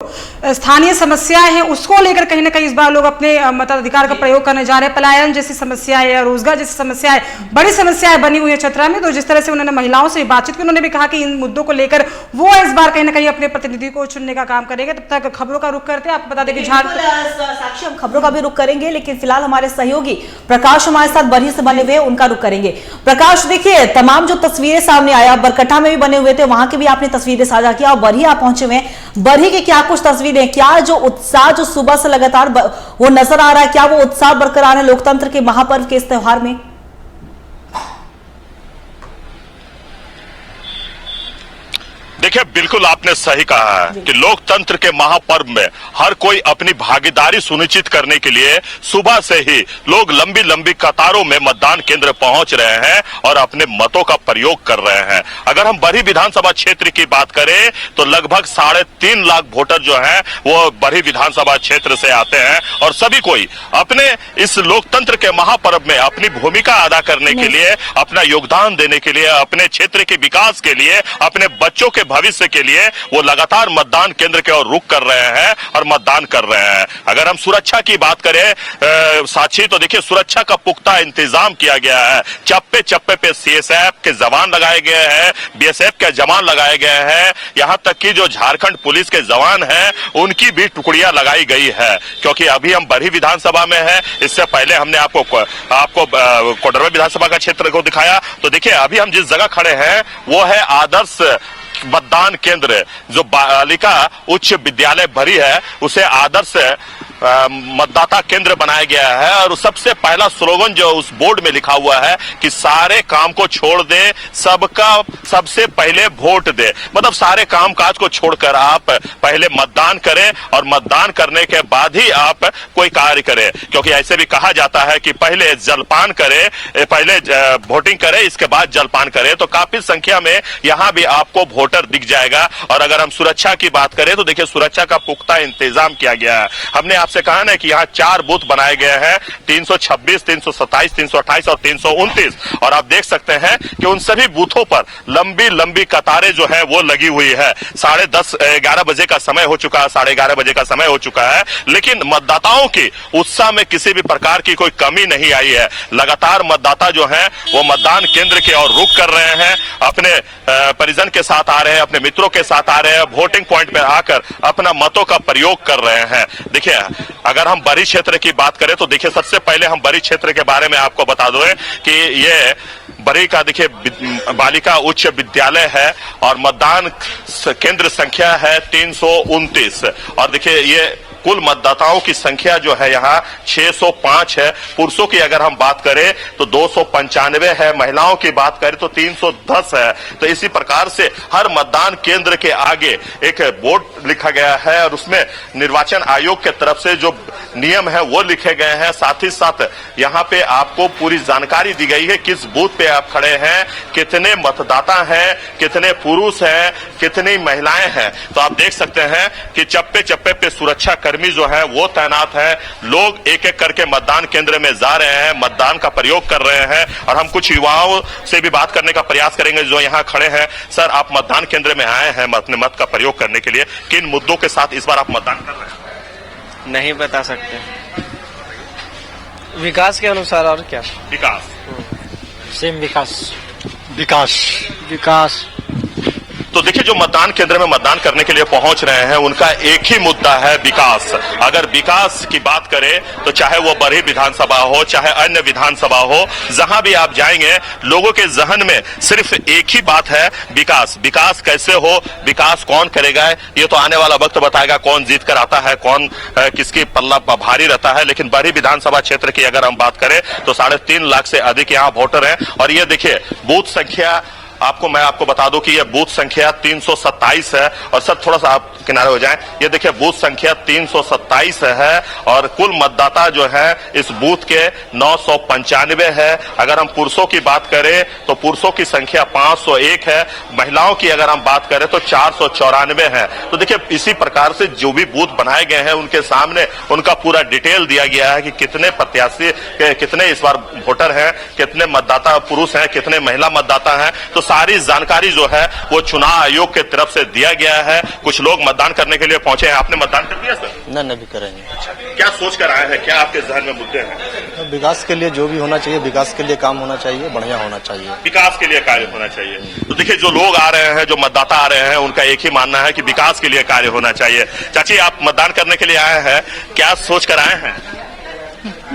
स्थानीय समस्याएं हैं उसको लेकर कहीं ना कहीं इस बार लोग अपने मताधिकार का प्रयोग करने जा रहे हैं। पलायन जैसी समस्या है या रोजगार जैसी समस्या है, बड़ी समस्याएं बनी हुई है चतरा में। तो जिस तरह से उन्होंने महिलाओं से बातचीत की, उन्होंने भी कहा कि इन मुद्दों को लेकर वो इस बार कहीं ना कहीं अपने प्रतिनिधि को चुनने का काम करेंगे। तब तक खबरों का रुख करते हैं। आपको बता दें कि साक्षी, हम खबरों का भी रुख करेंगे, लेकिन फिलहाल हमारे सहयोगी प्रकाश हमारे साथ बरही से बने हुए हैं, उनका रुख करेंगे। प्रकाश, देखिए तमाम जो तस्वीरें सामने आया, बरकट्ठा में भी बने हुए थे, वहां की भी आपने तस्वीरें साझा किया और बरही आप पहुंचे हुए हैं। बरही के क्या कुछ तस्वीरें, क्या जो उत्साह जो सुबह से लगातार वो नजर आ रहा है, क्या वो उत्साह बरकरार है लोकतंत्र के महापर्व के इस त्योहार में? देखिए, बिल्कुल आपने सही कहा है कि लोकतंत्र के महापर्व में हर कोई अपनी भागीदारी सुनिश्चित करने के लिए सुबह से ही लोग लंबी लंबी कतारों में मतदान केंद्र पहुंच रहे हैं और अपने मतों का प्रयोग कर रहे हैं। अगर हम बरही विधानसभा क्षेत्र की बात करें तो लगभग 3.5 लाख वोटर जो हैं वो बरही विधानसभा क्षेत्र से आते हैं और सभी कोई अपने इस लोकतंत्र के महापर्व में अपनी भूमिका अदा करने के लिए, अपना योगदान देने के लिए, अपने क्षेत्र के विकास के लिए, अपने बच्चों के भविष्य के लिए वो लगातार मतदान केंद्र की ओर रुख कर रहे हैं और मतदान कर रहे हैं। अगर हम सुरक्षा की बात करें साक्षी, तो देखिए सुरक्षा का पुख्ता इंतजाम किया गया है। चप्पे चप्पे पे सीएसएफ के जवान लगाए गए हैं, बीएसएफ के जवान लगाए गए हैं, यहां तक कि जो झारखंड पुलिस के जवान हैं उनकी भी टुकड़ियां लगाई गई है। क्योंकि अभी हम बरही विधानसभा में हैं, इससे पहले हमने आपको कोडरवा विधानसभा का क्षेत्र को दिखाया। तो देखिए अभी हम जिस जगह खड़े हैं वो है आदर्श मतदान केंद्र, जो बालिका उच्च विद्यालय बरही है उसे आदर्श मतदाता केंद्र बनाया गया है। और सबसे पहला स्लोगन जो उस बोर्ड में लिखा हुआ है कि सारे काम को छोड़ दे, सबका सबसे पहले वोट दे। मतलब सारे काम काज को छोड़कर आप पहले मतदान करें और मतदान करने के बाद ही आप कोई कार्य करें। क्योंकि ऐसे भी कहा जाता है कि पहले जलपान करें, पहले वोटिंग करें, इसके बाद जलपान करें। तो काफी संख्या में यहाँ भी आपको वोटर दिख जाएगा। और अगर हम सुरक्षा की बात करें तो देखिए सुरक्षा का पुख्ता इंतजाम किया गया है। हमने आपसे कहा ना कि यहाँ 4 बूथ बनाए गए हैं, 326, 327, 328 और 329। और आप देख सकते हैं कि उन सभी बूथों पर लंबी लंबी कतारें जो है वो लगी हुई है। 11:30 बजे का समय हो चुका है, 11:30 बजे का समय हो चुका है, लेकिन मतदाताओं की उत्साह में किसी भी प्रकार की कोई कमी नहीं आई है। लगातार मतदाता जो है वो मतदान केंद्र की ओर रुख कर रहे हैं, अपने परिजन के साथ आ रहे हैं, अपने मित्रों के साथ आ रहे हैं, वोटिंग पॉइंट पर आकर अपना मतों का प्रयोग कर रहे हैं। देखिए अगर हम बरही क्षेत्र की बात करें तो देखिए सबसे पहले हम बरही क्षेत्र के बारे में आपको बता दें कि ये बरही का देखिए बालिका उच्च विद्यालय है और मतदान केंद्र संख्या है 329। और देखिए ये कुल मतदाताओं की संख्या जो है यहाँ 605 है। पुरुषों की अगर हम बात करें तो 295 है, महिलाओं की बात करें तो 310 है। तो इसी प्रकार से हर मतदान केंद्र के आगे एक बोर्ड लिखा गया है और उसमें निर्वाचन आयोग के तरफ से जो नियम है वो लिखे गए हैं। साथ ही साथ यहाँ पे आपको पूरी जानकारी दी गई है किस बूथ पे आप खड़े हैं, कितने मतदाता हैं, कितने पुरुष हैं, कितनी महिलाएं हैं। तो आप देख सकते हैं कि चप्पे चप्पे पे सुरक्षा कर्मी जो है वो तैनात है। लोग एक एक करके मतदान केंद्र में जा रहे हैं, मतदान का प्रयोग कर रहे हैं। और हम कुछ युवाओं से भी बात करने का प्रयास करेंगे जो यहाँ खड़े हैं। सर, आप मतदान केंद्र में आए हैं अपने मत का प्रयोग करने के लिए, किन मुद्दों के साथ इस बार आप मतदान कर रहे हैं? नहीं बता सकते, विकास के अनुसार। और क्या विकास? सेम विकास विकास विकास। तो देखिए जो मतदान केंद्र में मतदान करने के लिए पहुंच रहे हैं उनका एक ही मुद्दा है, विकास। अगर विकास की बात करें तो चाहे वो बरही विधानसभा हो, चाहे अन्य विधानसभा हो, जहां भी आप जाएंगे लोगों के जहन में सिर्फ एक ही बात है, विकास। विकास कैसे हो, विकास कौन करेगा, ये तो आने वाला वक्त बताएगा कौन जीत कर आता है, कौन किसकी पल्ला भारी रहता है। लेकिन बरही विधानसभा क्षेत्र की अगर हम बात करें तो 3.5 लाख से अधिक यहाँ वोटर हैं। और ये देखिए बूथ संख्या मैं आपको बता दूं कि ये बूथ संख्या 327 है। और सर थोड़ा सा आप किनारे हो जाएं, ये देखिए बूथ संख्या 327 है और कुल मतदाता जो है इस बूथ के 995 है। अगर हम पुरुषों की बात करें तो पुरुषों की संख्या 501 है, महिलाओं की अगर हम बात करें तो 494 है। तो देखिए इसी प्रकार से जो भी बूथ बनाए गए हैं उनके सामने उनका पूरा डिटेल दिया गया है कि कितने प्रत्याशी, कितने इस बार वोटर हैं, कितने मतदाता पुरुष हैं, कितने महिला मतदाता हैं। तो सारी जानकारी जो है वो चुनाव आयोग के तरफ से दिया गया है। कुछ लोग मतदान करने के लिए पहुंचे हैं। आपने मतदान कर दिया सर? नहीं भी करेंगे। क्या सोच कर आए हैं, क्या आपके जहन में मुद्दे हैं? विकास के लिए जो भी होना चाहिए, विकास के लिए काम होना चाहिए, बढ़िया होना चाहिए, विकास के लिए कार्य होना चाहिए। तो देखिए, जो लोग आ रहे हैं, जो मतदाता आ रहे हैं, उनका एक ही मानना है कि विकास के लिए कार्य होना चाहिए। चाची, आप मतदान करने के लिए आए हैं, क्या सोच कर आए हैं?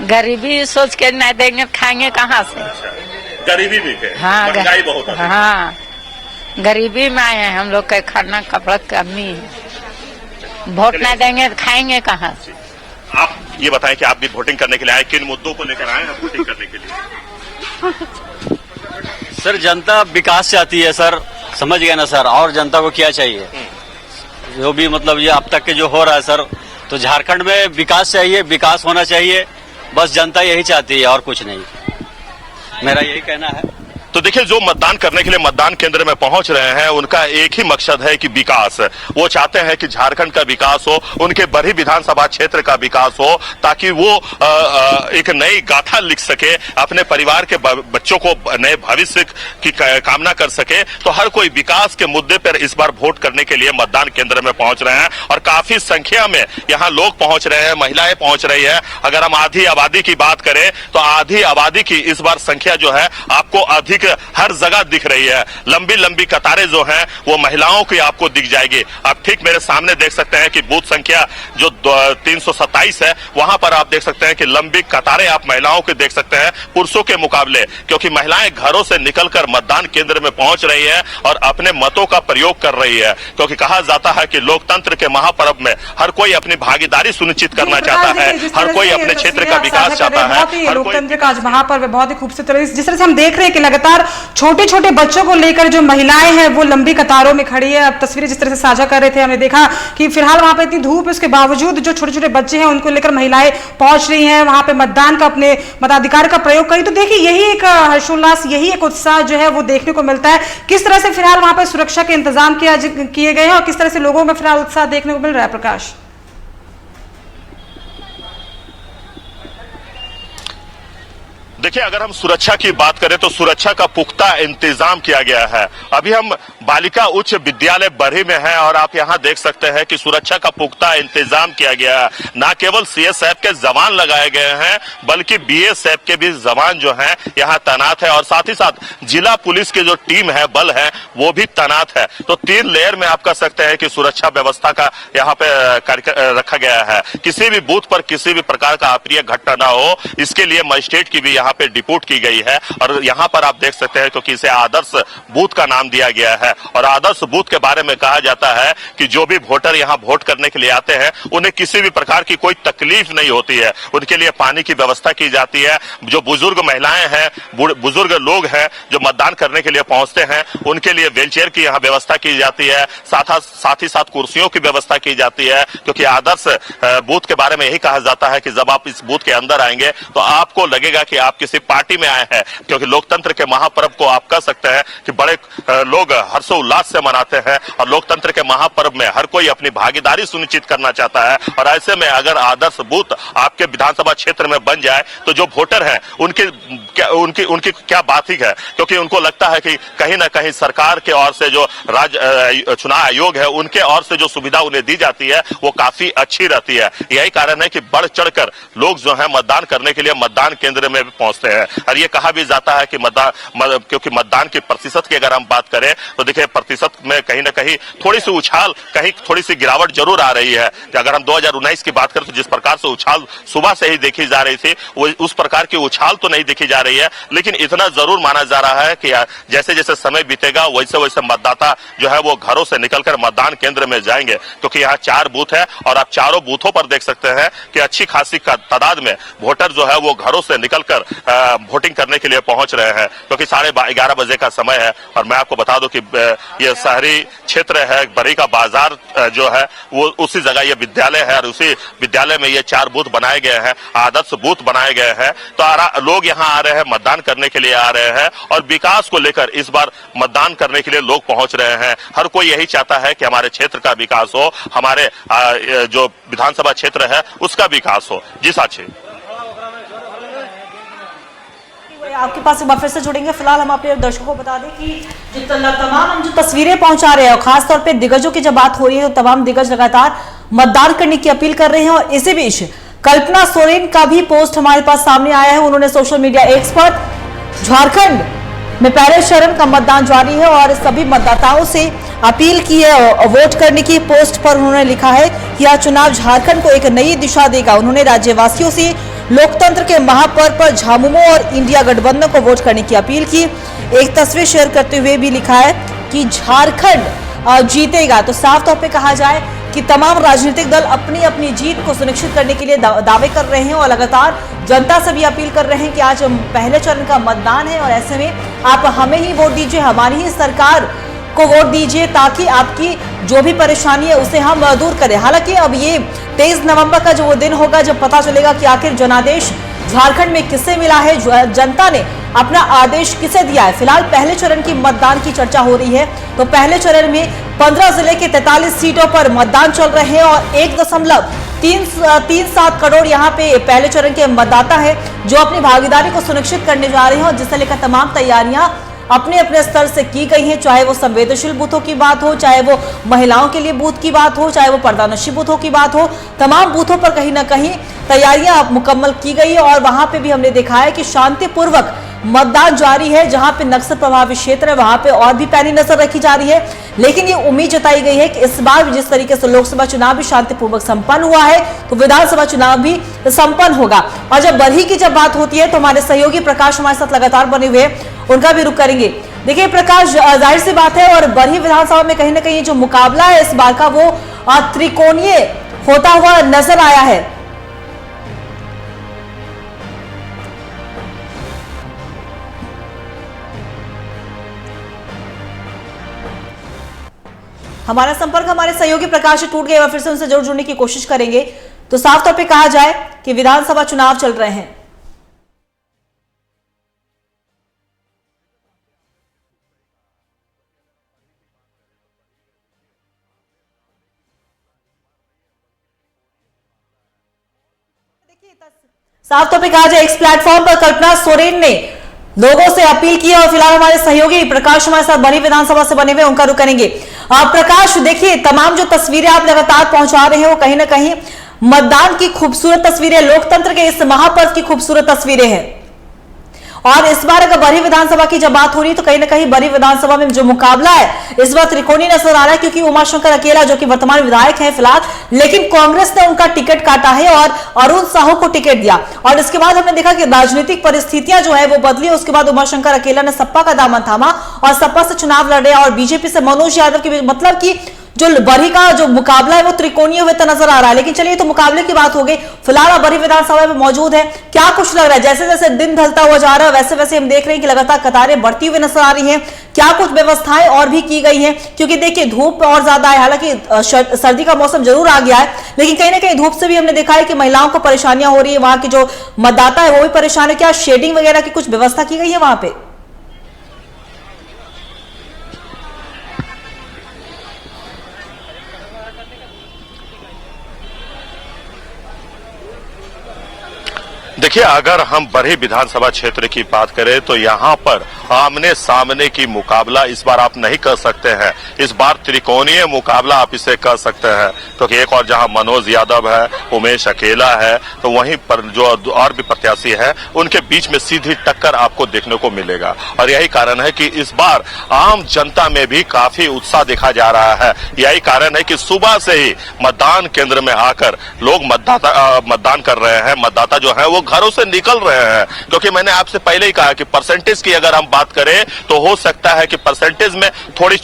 गरीबी सोच के नहीं देंगे, खाएंगे कहाँ से? गरीबी भी है, हाँ, महंगाई बहुत है। हाँ, गरीबी में आए हैं हम लोग के, खाना कपड़ा कमी है। वोट नहीं देंगे तो खाएंगे कहाँ से? आप ये बताएं कि आप भी वोटिंग करने के लिए आए, किन मुद्दों को लेकर आए हैं वोटिंग करने के लिए? सर, जनता विकास चाहती है सर, समझ गए ना सर। और जनता को क्या चाहिए? जो भी मतलब ये अब तक के जो हो रहा है सर, तो झारखंड में विकास चाहिए, विकास होना चाहिए, बस जनता यही चाहती है और कुछ नहीं। मेरा यही कहना है। तो देखिए, जो मतदान करने के लिए मतदान केंद्र में पहुंच रहे हैं, उनका एक ही मकसद है कि विकास। वो चाहते हैं कि झारखंड का विकास हो, उनके बड़ी विधानसभा क्षेत्र का विकास हो, ताकि वो एक नई गाथा लिख सके, अपने परिवार के बच्चों को नए भविष्य की कामना कर सके। तो हर कोई विकास के मुद्दे पर इस बार वोट करने के लिए मतदान केंद्र में पहुंच रहे हैं और काफी संख्या में यहाँ लोग पहुंच रहे हैं, महिलाएं पहुंच रही है। अगर हम आधी आबादी की बात करें तो आधी आबादी की इस बार संख्या जो है आपको अधिक हर जगह दिख रही है। लंबी लंबी कतारें जो हैं वो महिलाओं की आपको दिख जाएगी। आप ठीक मेरे सामने देख सकते हैं कि बूथ संख्या जो 327 है, वहां पर आप देख सकते हैं कि लंबी कतारें आप महिलाओं की देख सकते हैं पुरुषों के मुकाबले, क्योंकि महिलाएं घरों से निकलकर मतदान केंद्र में पहुंच रही है और अपने मतों का प्रयोग कर रही है। क्योंकि कहा जाता है कि लोकतंत्र के महापर्व में हर कोई अपनी भागीदारी सुनिश्चित करना चाहता है, हर कोई अपने क्षेत्र का विकास चाहता है। लोकतंत्र का आज महापर्व बहुत ही खूबसूरत। जिस तरह से हम देख रहे हैं कि लगातार छोटे छोटे बच्चों को लेकर जो महिलाएं हैं वो लंबी कतारों में खड़ी है। अब तस्वीरें जिस तरह से साझा कर रहे थे, हमने देखा कि फिलहाल वहां पे इतनी धूप है, उसके बावजूद जो छोटे छोटे बच्चे हैं उनको लेकर महिलाएं पहुंच रही हैं वहां पे मतदान का, अपने मताधिकार का प्रयोग करी। तो देखिए, यही एक हर्षोल्लास, यही एक उत्साह जो है वो देखने को मिलता है। किस तरह से फिलहाल वहां पर सुरक्षा के इंतजाम किए गए हैं और किस तरह से लोगों में फिलहाल उत्साह देखने को मिल रहा है? प्रकाश, देखिए, अगर हम सुरक्षा की बात करें तो सुरक्षा का पुख्ता इंतजाम किया गया है। अभी हम बालिका उच्च विद्यालय बरही में हैं और आप यहां देख सकते हैं कि सुरक्षा का पुख्ता इंतजाम किया गया है। न केवल सीएसएफ के जवान लगाए गए हैं, बल्कि बीएसएफ के भी जवान जो हैं यहां तैनात है और साथ ही साथ जिला पुलिस की जो टीम है, बल है, वो भी तैनात है। तो 3 लेयर में आप कह सकते हैं कि सुरक्षा व्यवस्था का यहाँ पे रखा गया है। किसी भी बूथ पर किसी भी प्रकार का अप्रिय घटना ना हो, इसके लिए मजिस्ट्रेट की भी यहाँ पे डिपोट की गई है। और यहाँ पर आप देख सकते हैं, क्योंकि इसे आदर्श बूथ का नाम दिया गया है और आदर्श बूथ के बारे में कहा जाता है कि जो भी वोटर यहाँ वोट करने के लिए आते हैं उन्हें किसी भी प्रकार की कोई तकलीफ नहीं होती है। उनके लिए पानी की व्यवस्था की जाती है। जो बुजुर्ग महिलाएं हैं, बुजुर्ग लोग हैं जो मतदान करने के लिए पहुंचते हैं, उनके लिए व्हीलचेयर की यहाँ व्यवस्था की जाती है। साथ ही साथ कुर्सियों की व्यवस्था की जाती है, क्योंकि आदर्श बूथ के बारे में यही कहा जाता है कि जब आप इस बूथ के अंदर आएंगे तो आपको लगेगा कि आप किसी पार्टी में आए हैं, क्योंकि लोकतंत्र के महापर्व को आप कह सकते हैं कि बड़े लोग हर्षोल्लास से मनाते हैं और लोकतंत्र के महापर्व में हर कोई अपनी भागीदारी सुनिश्चित करना चाहता है। और ऐसे में अगर आदर्श बूथ आपके विधानसभा क्षेत्र में बन जाए तो जो वोटर हैं उनकी क्या बात ही है, क्योंकि उनको लगता है कि कहीं ना कहीं सरकार के ओर से जो राज्य चुनाव आयोग है उनके ओर से जो सुविधा उन्हें दी जाती है वो काफी अच्छी रहती है। यही कारण है कि बढ़ चढ़कर लोग जो है मतदान करने के लिए मतदान केंद्र में पहुंचते हैं। और ये कहा भी जाता है कि क्योंकि मतदान की प्रतिशत की अगर हम बात करें तो देखिए, प्रतिशत में कहीं ना कहीं थोड़ी सी उछाल, कहीं थोड़ी सी गिरावट जरूर आ रही है। कि अगर हम 2019 की बात करें तो जिस प्रकार से उछाल सुबह से ही देखी जा रही थी, वो उस प्रकार की उछाल तो नहीं देखी जा रही है, लेकिन इतना जरूर माना जा रहा है कि जैसे जैसे समय बीतेगा वैसे वैसे मतदाता जो है वो घरों से निकलकर मतदान केंद्र में जाएंगे। क्योंकि यहाँ 4 बूथ है और आप चारों बूथों पर देख सकते हैं कि अच्छी खासी तादाद में वोटर जो है वो घरों से निकलकर वोटिंग करने के लिए पहुंच रहे हैं। क्योंकि 11:30 बजे का समय है और मैं आपको बता दूं कि ये शहरी क्षेत्र है, बरही का बाजार जो है वो उसी जगह ये विद्यालय है और उसी विद्यालय में ये 4 बूथ बनाए गए हैं, आदर्श बूथ बनाए गए हैं। तो लोग यहाँ आ रहे हैं, मतदान करने के लिए आ रहे हैं और विकास को लेकर इस बार मतदान करने के लिए लोग पहुंच रहे हैं। हर कोई यही चाहता है कि हमारे क्षेत्र का विकास हो, हमारे जो विधानसभा क्षेत्र है उसका विकास हो। जी साक्षी, आपके पास एक बार फिर से जुड़ेंगे। फिलहाल हम अपने दर्शकों को बता दें कि तमाम हम जो तस्वीरें पहुंचा रहे हैं और खासतौर पे दिग्गजों की जब बात हो रही है तो तमाम दिग्गज लगातार मतदान करने की अपील कर रहे हैं। और इसी बीच कल्पना सोरेन का भी पोस्ट हमारे पास सामने आया है। उन्होंने सोशल मीडिया एक्स पर झारखंड में पहले चरण का मतदान जारी है और सभी मतदाताओं से अपील की है वोट करने की। पोस्ट पर उन्होंने लिखा है कि यह चुनाव झारखंड को एक नई दिशा देगा। उन्होंने राज्यवासियों से लोकतंत्र के महापर्व पर झामुमो और इंडिया गठबंधन को वोट करने की अपील की। एक तस्वीर शेयर करते हुए भी लिखा है कि झारखंड जीतेगा। तो साफ तौर पे कहा जाए कि तमाम राजनीतिक दल अपनी अपनी जीत को सुनिश्चित करने के लिए दावे कर रहे हैं और लगातार जनता से भी अपील कर रहे हैं कि आज पहले चरण का मतदान है और ऐसे में आप हमें ही वोट दीजिए, हमारी ही सरकार को वोट दीजिए ताकि आपकी जो भी परेशानी है उसे हम दूर करें। हालांकि अब ये 23 नवंबर का जो वो दिन होगा जब पता चलेगा कि आखिर जनादेश झारखंड में किसे मिला है, जनता ने अपना आदेश किसे दिया है। फिलहाल पहले चरण की मतदान की चर्चा हो रही है। तो पहले चरण में 15 जिले के 43 सीटों पर मतदान चल रहे हैं और 1.37 करोड़ यहाँ पे पहले चरण के मतदाता है जो अपनी भागीदारी को सुनिश्चित करने जा रहे हैं और जिसे लेकर तमाम तैयारियां अपने अपने स्तर से की गई हैं। चाहे वो संवेदनशील बूथों की बात हो, चाहे वो महिलाओं के लिए बूथ की बात हो, चाहे वो पर्दानशी बूथों की बात हो, तमाम बूथों पर कहीं ना कहीं तैयारियां मुकम्मल की गई है और वहां पे भी हमने देखा है कि शांतिपूर्वक मतदान जारी है। जहां पे नक्सल प्रभावित क्षेत्र है वहां पे और भी पैनी नजर रखी जा रही है। लेकिन ये उम्मीद जताई गई है कि इस बार भी जिस तरीके से लोकसभा चुनाव भी शांतिपूर्वक संपन्न हुआ है तो विधानसभा चुनाव भी संपन्न होगा। और जब बरही की जब बात होती है तो हमारे सहयोगी प्रकाश हमारे साथ लगातार बने हुए उनका भी रुख करेंगे। देखिए प्रकाश, जाहिर सी बात है और बरही विधानसभा में कहीं ना कहीं जो मुकाबला है इस बार का वो त्रिकोणीय होता हुआ नजर आया है। हमारा संपर्क हमारे सहयोगी प्रकाश से टूट गया, फिर से उनसे जरूर जुड़ने की कोशिश करेंगे। तो साफ तौर पे कहा जाए कि विधानसभा चुनाव चल रहे हैं। साफ तौर पे कहा जाए इस प्लेटफॉर्म पर कल्पना सोरेन ने लोगों से अपील की और फिलहाल हमारे सहयोगी प्रकाश हमारे साथ बनी विधानसभा से बने हुए उनका रुख करेंगे। प्रकाश, देखिए तमाम जो तस्वीरें आप लगातार पहुंचा रहे हैं वो कहीं ना कहीं मतदान की खूबसूरत तस्वीरें, लोकतंत्र के इस महापर्व की खूबसूरत तस्वीरें हैं। और इस बार अगर बरही विधानसभा की जब बात हो रही है तो कहीं ना कहीं बरही विधानसभा में जो मुकाबला है इस बार त्रिकोणीय नजर आ रहा है क्योंकि उमाशंकर अकेला जो कि वर्तमान विधायक हैं फिलहाल, लेकिन कांग्रेस ने उनका टिकट काटा है और अरुण साहू को टिकट दिया। और इसके बाद हमने देखा कि राजनीतिक परिस्थितियां जो है वो बदली। उसके बाद उमाशंकर अकेला ने सपा का दामन थामा और सपा से चुनाव लड़े और बीजेपी से मनोज यादव की, मतलब की जो बरही का जो मुकाबला है वो त्रिकोणीय हुए तो नजर आ रहा है। लेकिन चलिए तो मुकाबले की बात हो गई, फिलहाल आप बरही विधानसभा में मौजूद है, क्या कुछ लग रहा है? जैसे जैसे दिन ढलता हुआ जा रहा है वैसे वैसे हम देख रहे हैं कि लगातार कतारें बढ़ती हुई नजर आ रही हैं। क्या कुछ व्यवस्थाएं और भी की गई हैं? क्योंकि देखिए धूप और ज्यादा है, हालांकि सर्दी का मौसम जरूर आ गया है लेकिन कहीं ना कहीं धूप से भी हमने देखा है कि महिलाओं को परेशानियां हो रही है, वहां के जो मतदाता है वो भी परेशान है। क्या शेडिंग वगैरह की कुछ व्यवस्था की गई है वहां पे? देखिए, अगर हम बरही विधानसभा क्षेत्र की बात करें तो यहाँ पर आमने सामने की मुकाबला इस बार आप नहीं कर सकते हैं। इस बार त्रिकोणीय मुकाबला आप इसे कर सकते हैं क्योंकि एक और जहाँ मनोज यादव है, उमेश अकेला है, तो वहीं पर जो और भी प्रत्याशी है उनके बीच में सीधी टक्कर आपको देखने को मिलेगा। और यही कारण है कि इस बार आम जनता में भी काफी उत्साह देखा जा रहा है। यही कारण है कि सुबह से ही मतदान केंद्र में आकर लोग मतदान कर रहे हैं। मतदाता जो है वो घरों से निकल रहे हैं क्योंकि मैंने आपसे पहले ही कहा कि परसेंटेज की अगर हम बात करें तो हो सकता है कि परसेंटेज में थोड़ी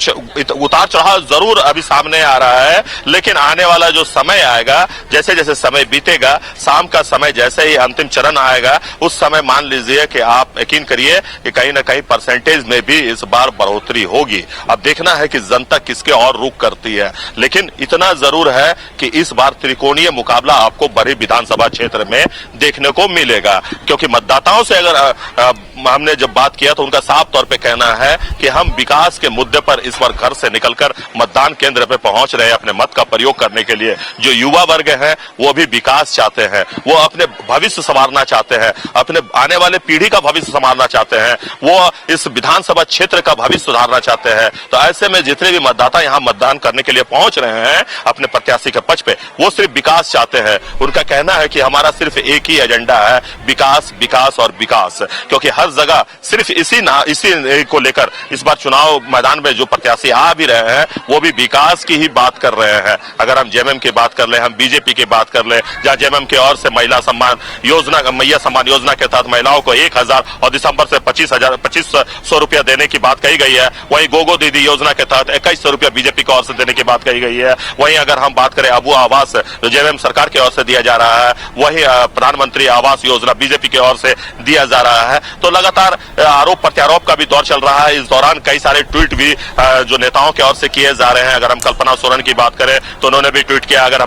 उतार चढ़ाव जरूर अभी सामने आ रहा है, लेकिन आने वाला जो समय आएगा, जैसे जैसे समय बीतेगा, शाम का समय जैसे ही अंतिम चरण आएगा उस समय मान लीजिए कि आप यकीन करिए कि कहीं ना कहीं परसेंटेज में भी इस बार बढ़ोतरी होगी। अब देखना है कि जनता किसके और रुख करती है, लेकिन इतना जरूर है कि इस बार त्रिकोणीय मुकाबला आपको बरही विधानसभा क्षेत्र में देखने को मिलेगा, क्योंकि मतदाताओं से अगर हमने जब बात किया तो उनका साफ तौर पे कहना है कि हम विकास के मुद्दे पर इस बार घर से निकलकर मतदान केंद्र पे पहुंच रहे हैं अपने मत का प्रयोग करने के लिए। जो युवा वर्ग है वो भी विकास चाहते हैं, वो अपने भविष्य संवारना चाहते हैं, अपने आने वाले पीढ़ी का भविष्य संवारना चाहते हैं, वो इस विधानसभा क्षेत्र का भविष्य सुधारना चाहते हैं। तो ऐसे में जितने भी मतदाता यहाँ मतदान करने के लिए पहुंच रहे हैं अपने प्रत्याशी के पक्ष पे, वो सिर्फ विकास चाहते हैं। उनका कहना है कि हमारा सिर्फ एक ही एजेंडा है, विकास, विकास और विकास, क्योंकि हर जगह सिर्फ इसी को लेकर इस बार चुनाव मैदान में जो प्रत्याशी आ भी रहे हैं वो भी विकास की ही बात कर रहे हैं। अगर हम जेएमएम की बात कर ले, हम बीजेपी की बात कर ले, जहां जेएमएम की ओर से महिला सम्मान योजना, मैया सम्मान योजना के तहत महिलाओं को 1000 और दिसंबर से 2500 रुपया देने की बात कही गई है। वहीं गोगो दीदी योजना के तहत 2100 रुपया बीजेपी की ओर से देने की बात कही गई है। वहीं अगर हम बात करें अबू आवास जो जेएमएम सरकार की ओर से दिया जा रहा है, वही प्रधानमंत्री आवास योजना बीजेपी की ओर से दिया जा रहा है। तो लगातार आरोप प्रत्यारोप का भी दौर चल रहा है। इस दौरान कई सारे ट्वीट भी जो नेताओं की ओर से किए जा रहे हैं। अगर हम कल्पना सोरेन की बात करें तो उन्होंने भी ट्वीट किया। अगर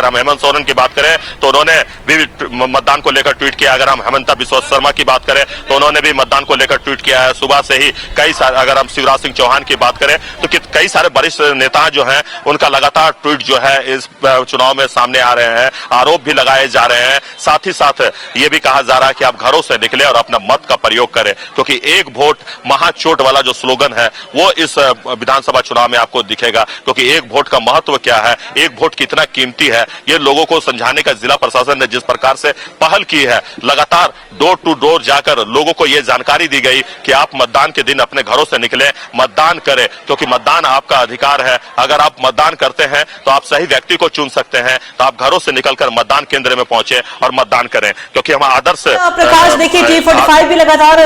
हम हेमंत सोरेन की बात करें तो उन्होंने भी मतदान को लेकर ट्वीट किया। अगर हम हेमंता बिस्वा शर्मा की बात करें तो उन्होंने भी मतदान को लेकर ट्वीट किया है। सुबह से ही कई सारे, अगर हम शिवराज सिंह चौहान की बात करें तो कई सारे वरिष्ठ नेता जो हैं उनका लगातार ट्वीट जो है इस चुनाव में सामने आ रहे हैं, आरोप भी लगाए जा रहे हैं। साथ ही साथ ये भी कहा जा रहा है कि आप घरों से निकले और अपना मत का प्रयोग करें, क्योंकि एक वोट महाचोट वाला जो स्लोगन है वो इस विधानसभा चुनाव में आपको दिखेगा। क्योंकि एक वोट का महत्व क्या है, एक वोट कितना कीमती है, ये लोगों को समझाने का जिला प्रशासन ने जिस प्रकार से पहल की है, लगातार डोर टू डोर जाकर लोगों को ये जानकारी दी गई कि आप मतदान के दिन अपने घरों से निकले, मतदान करें, क्योंकि मतदान आपका अधिकार है। अगर आप मतदान करते हैं तो आप सही व्यक्ति को चुन सकते हैं। तो आप घरों से निकलकर मतदान केंद्र में पहुंचे और मतदान करें, क्योंकि हम आदर्श प्रकाश देखिए T45 भी लगातार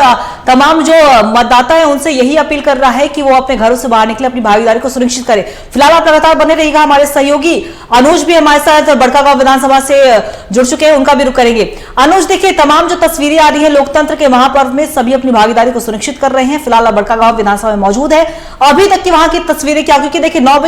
तमाम जो मतदाता है उनसे यही अपील कर रहा है कि वो अपने घरों से बाहर निकले, अपनी भागीदारी को सुनिश्चित करें। फिलहाल आप लगातार बने रहिएगा। हमारे सहयोगी अनुज भी हमारे साथ बड़कागांव विधानसभा से जुड़ चुके हैं, उनका भी रुख करेंगे। अनुज देखिए, तमाम जो तस्वीरें आ रही है लोकतंत्र के महापर्व में, सभी अपनी भागीदारी को सुनिश्चित कर रहे हैं। फिलहाल बड़कागांव विधानसभा में मौजूद है। अभी तक की वहां की तस्वीरें क्या, क्योंकि देखिए 9 बजे